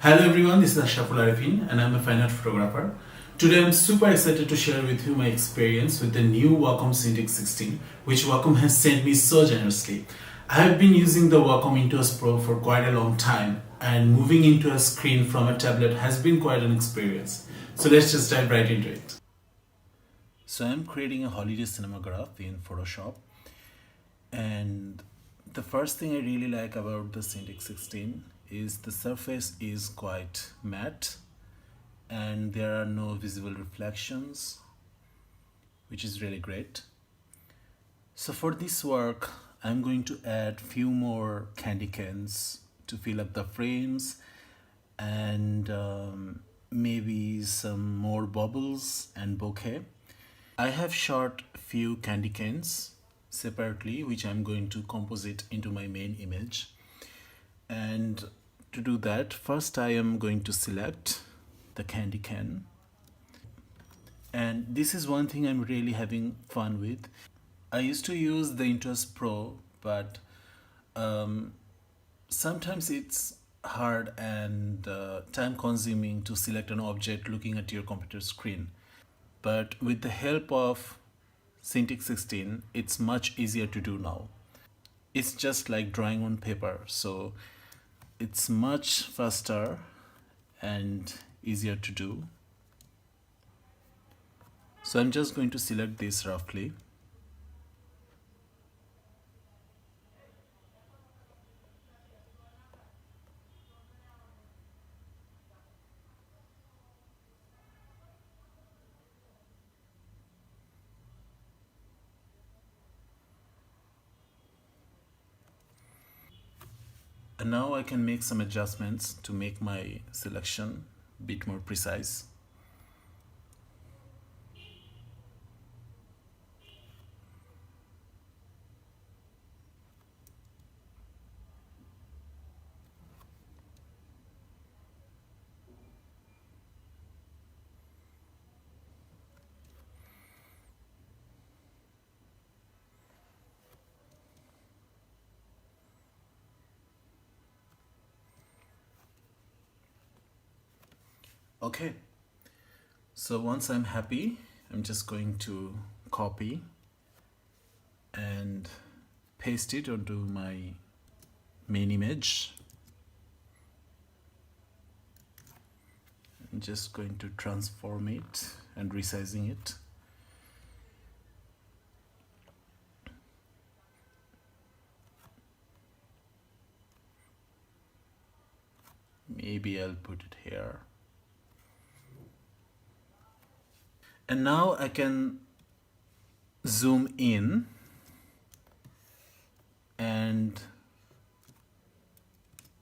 Hello everyone, this is Ashraful Arefin and I'm a fine art photographer. Today I'm super excited to share with you my experience with the new Wacom Cintiq 16, which Wacom has sent me so generously. I have been using the Wacom Intuos Pro for quite a long time, and moving into a screen from a tablet has been quite an experience. So let's just dive right into it. So I'm creating a holiday cinematograph in Photoshop, and the first thing I really like about the Cintiq 16 is the surface is quite matte and there are no visible reflections, which is really great. So for this work, I'm going to add few more candy cans to fill up the frames, and maybe some more bubbles and bokeh. I have shot few candy cans separately, which I'm going to composite into my main image. And to do that, first I am going to select the candy can. And this is one thing I'm really having fun with. I used to use the Intuos Pro, but sometimes it's hard and time consuming to select an object looking at your computer screen. But with the help of Cintiq 16, it's much easier to do now. It's just like drawing on paper, so it's much faster and easier to do. So I'm just going to select this roughly. And now I can make some adjustments to make my selection a bit more precise. Okay, so once I'm happy, I'm just going to copy and paste it onto my main image. I'm just going to transform it and resizing it. Maybe I'll put it here. And now I can zoom in and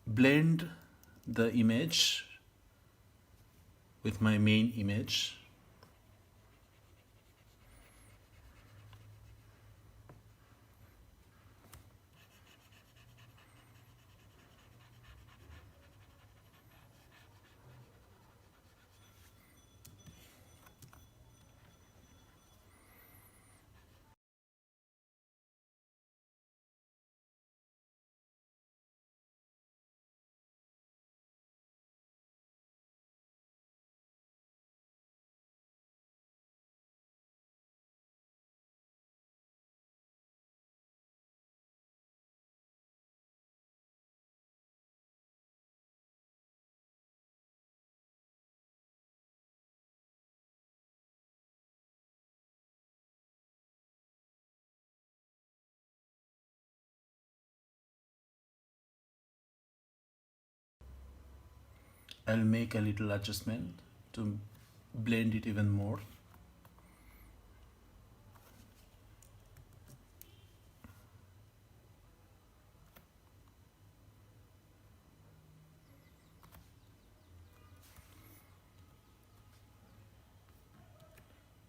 blend the image with my main image. I'll make a little adjustment to blend it even more.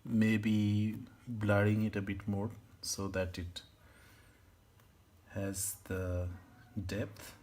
Maybe blurring it a bit more so that it has the depth.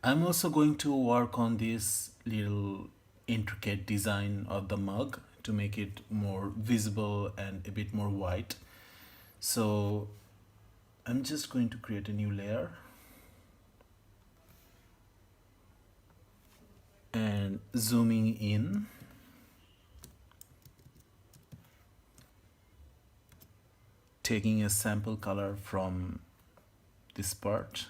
I'm also going to work on this little intricate design of the mug to make it more visible and a bit more white. So I'm just going to create a new layer and zooming in, taking a sample color from this part,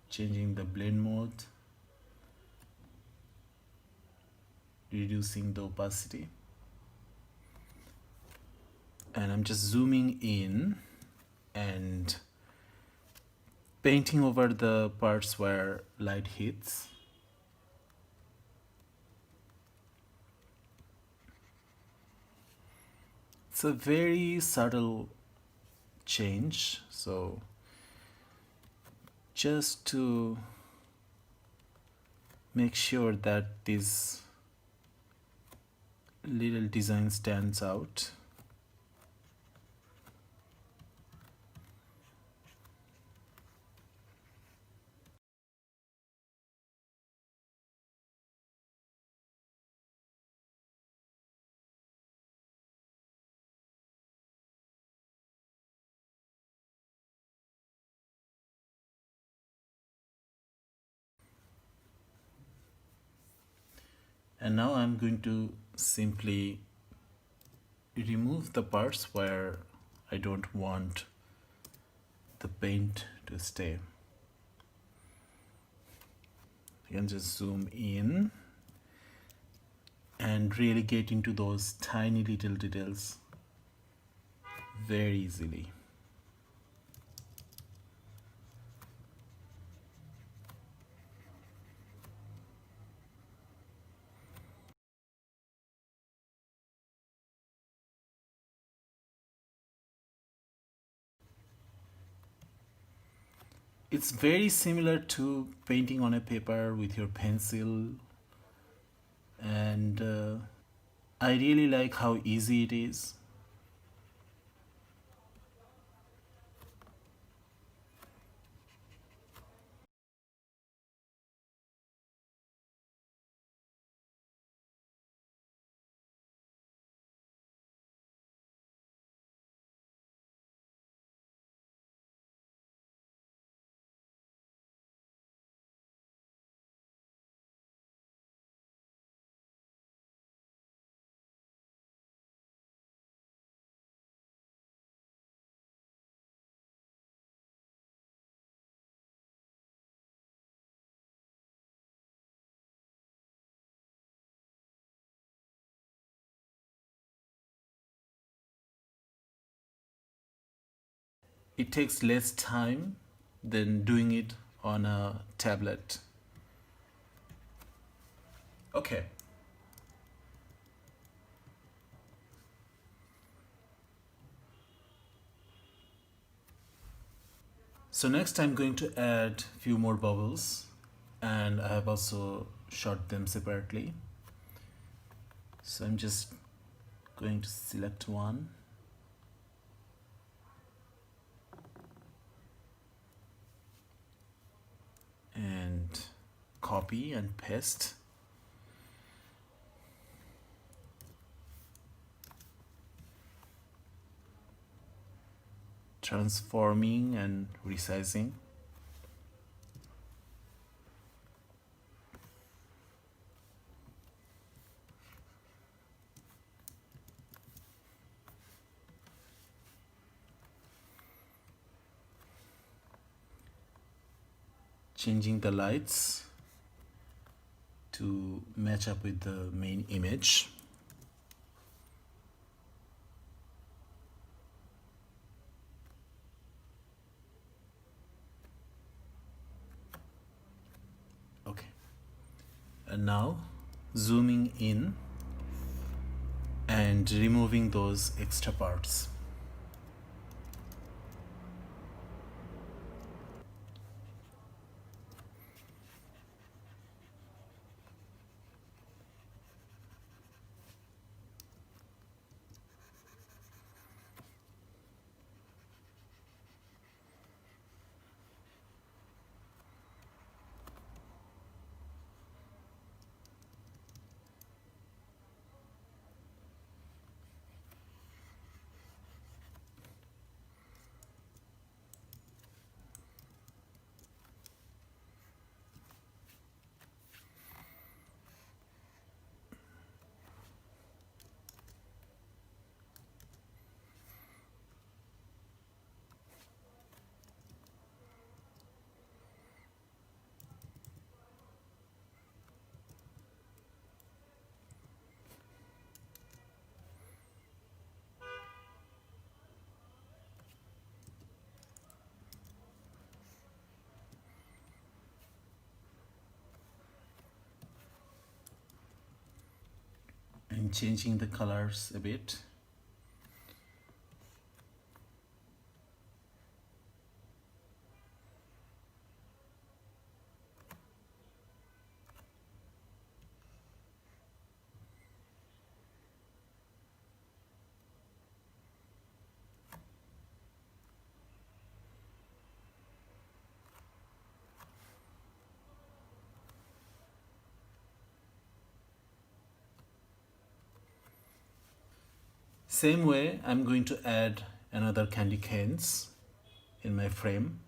changing the blend mode, reducing the opacity, and I'm just zooming in and painting over the parts where light hits. It's a very subtle change, so just to make sure that this little design stands out. And now I'm going to simply remove the parts where I don't want the paint to stay. You can just zoom in and really get into those tiny little details very easily. It's very similar to painting on a paper with your pencil, and I really like how easy it is. It takes less time than doing it on a tablet. Okay. So next I'm going to add few more bubbles, and I have also shot them separately. So I'm just going to select one and copy and paste. Transforming and resizing. Changing the lights to match up with the main image. Okay. And now zooming in and removing those extra parts. I'm changing the colors a bit. Same way, I'm going to add another candy canes in my frame.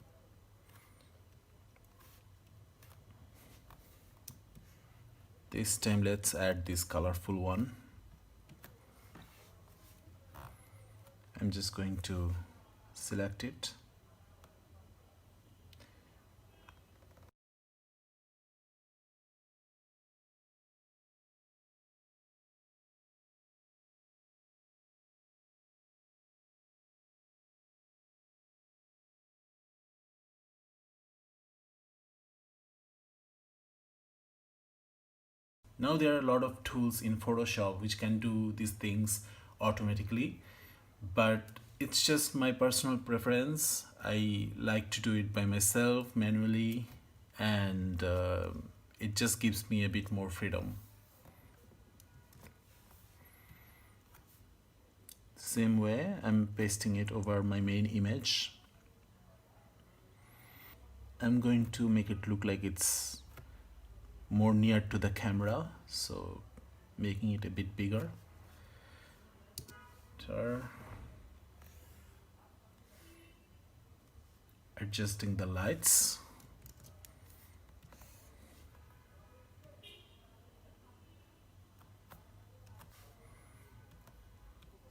This time let's add this colorful one. I'm just going to select it. Now there are a lot of tools in Photoshop which can do these things automatically, but it's just my personal preference. I like to do it by myself manually, and it just gives me a bit more freedom. Same way, I'm pasting it over my main image. I'm going to make it look like it's more near to the camera, so making it a bit bigger. Adjusting the lights.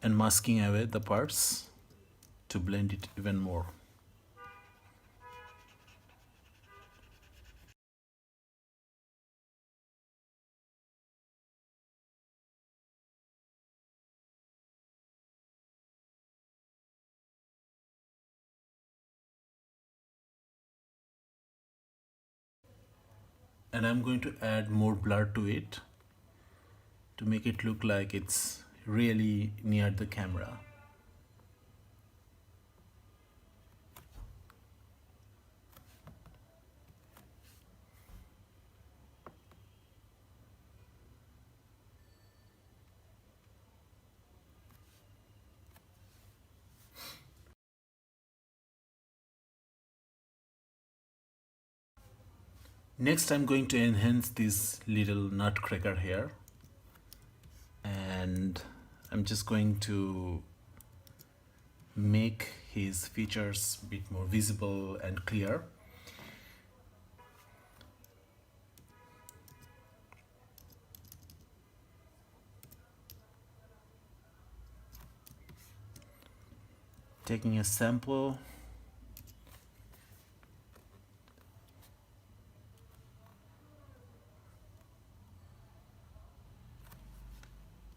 And masking away the parts to blend it even more. And I'm going to add more blur to it to make it look like it's really near the camera. Next, I'm going to enhance this little nutcracker here, and I'm just going to make his features a bit more visible and clear. Taking a sample,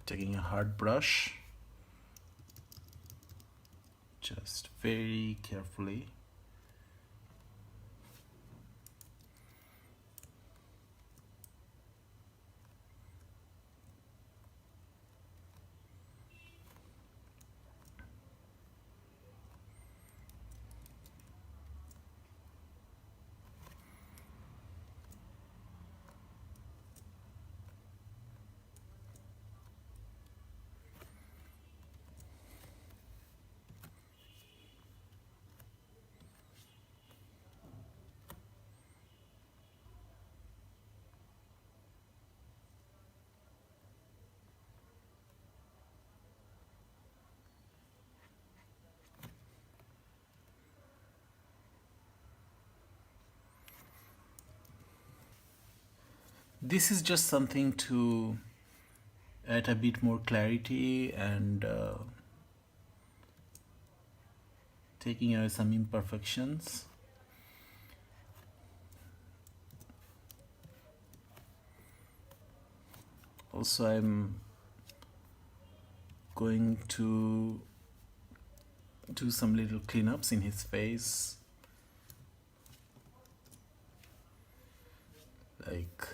taking a hard brush, just very carefully. This is just something to add a bit more clarity and taking away some imperfections. Also, I'm going to do some little cleanups in his face, like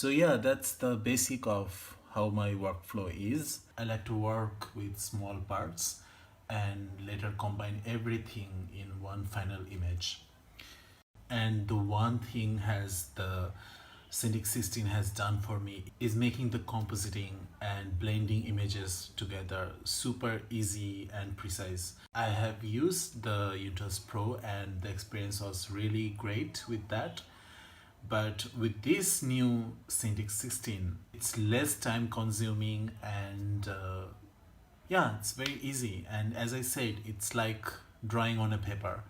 So yeah, that's the basic of how my workflow is. I like to work with small parts and later combine everything in one final image. And the one thing has the Cintiq 16 has done for me is making the compositing and blending images together super easy and precise. I have used the Unitas Pro and the experience was really great with that. But with this new Cintiq 16, it's less time consuming and yeah, it's very easy. And as I said, it's like drawing on a paper.